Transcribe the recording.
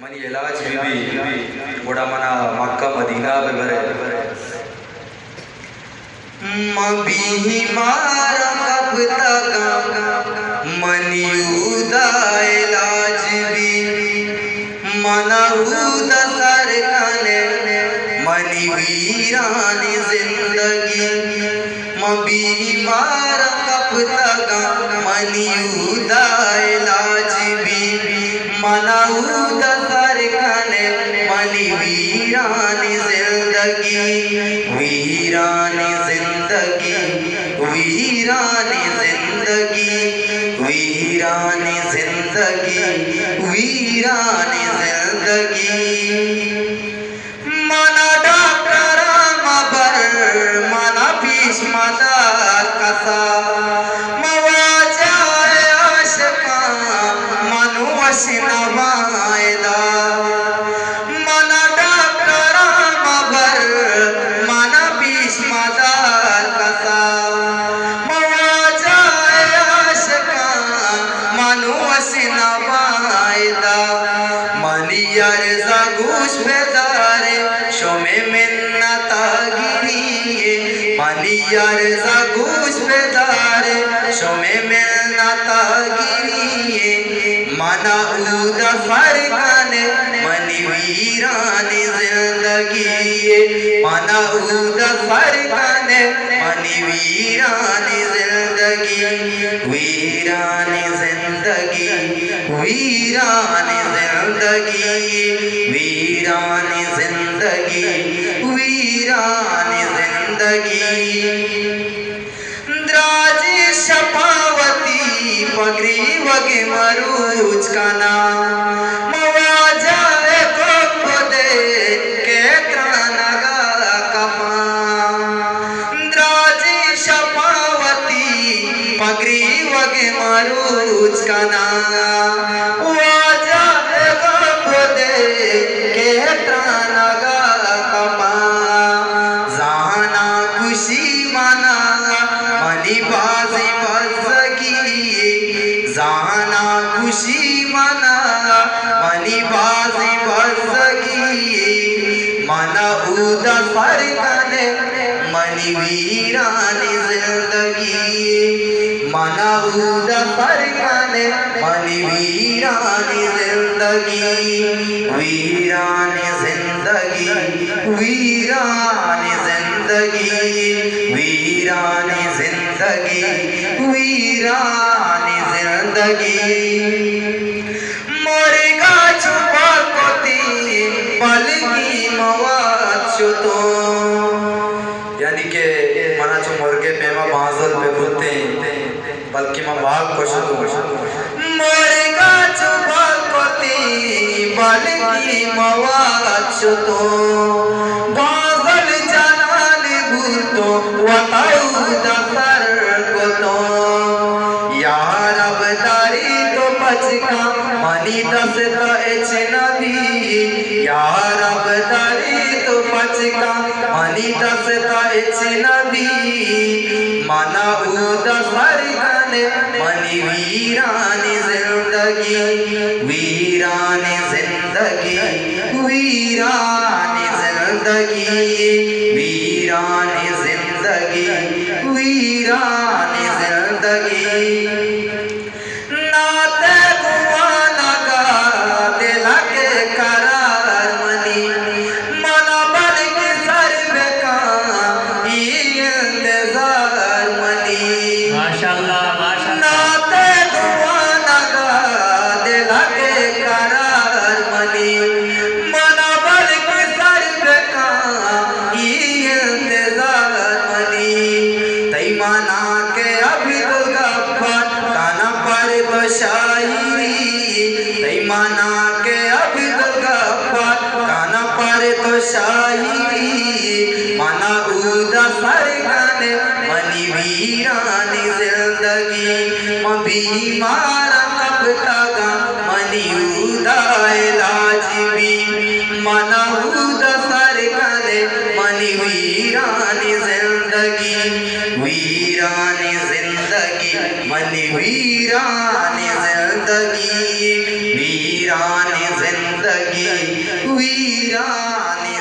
money इलाज भी बड़ा मना मक्का मदीना पे भरे मबी मारा कब तक मनी उदा इलाज भी मना उदा सर खाने मनी वीरानी जिंदगी मबी मारा कब तक मनी उदा इलाज भी मना उदा सर खाने मनी वीरानी जिंदगी वीरानी जिंदगी वीरानी जिंदगी वीरानी जिंदगी वीरानी जिंदगी मना डॉक्टर मबर मना भीष्मदा कसा मवाजा आशका मनुवशन वायदा मना डॉक्टर मबर मना भीष्मदा कसा मवाजा आशका मनुवशन वायदा मनियर जागुश बेदारे शोमे मिन्नतागिरी मनियर जागुश बेदारे शोमे मिन्नतागिरी मना उदा फरकाने मनी वीरानी जिंदगी मना उदा फरकाने मनी वीरानी जिंदगी वीरानी जिंदगी वीरानी जिंदगी वीरानी जिंदगी वीरानी जिंदगी द्राजी शपावती पगरी वगे मरूज का नाम मवाजा को दे के त्रानगा कपा द्राजी शपावती पगरी वगे मरूज का नाम वाजा को दे के त्रानगा कपा जाना खुशी मना मनी बाजी बजगी जाना खुशी मना मनी बाजी बजगी मना उदा फरकाने मनी वीरानी जिंदगी मना उदा फरकाने मनी वीरानी जिंदगी वीरानी जिंदगी वीरानी जिंदगी वीरानी जिंदगी वीरानी जिंदगी मोरेगा छुपा कोती पल की मवाचो तो यानी के मना चो मुर्गे पेमा बाजल पे बुलते बल्कि मैं भाग पशु मोरेगा छुपा कोती पल की मवाचो तो बाजल जलाल भूतो वताऊ दफर को तो यार अब तारी तो बचका मनी दस तो एच नबी यार अब तारी तो बचका मनी दस तो एच नबी मना उदा फरकाने मनी वीरानी जिंदगी वीरानी जिंदगी वीरानी जिंदगी वीरानी जिंदगी वीरानी जिंदगी नाते गुआना का दिल के करार मनी मना बल के सर बेका इंतजार मनी माशाल्लाह माशाल्लाह नाते गुआना का दिल के करार मनी मना बल के सर बेका इंतजार मनी तई माना के अभी तो गफ्फार काना पर तो शायरी तई माना के अभी तो गफ्फार काना पर तो शायरी मना उदा फरकाने मनी वीरानी जिंदगी मबी मारा कब तक मनी उदा इलाज भी मना उदा फरकाने मनी वीरानी जिंदगी वीरानी जिंदगी मनी वीरानी जिंदगी वीरानी जिंदगी जिंदगी वीरानी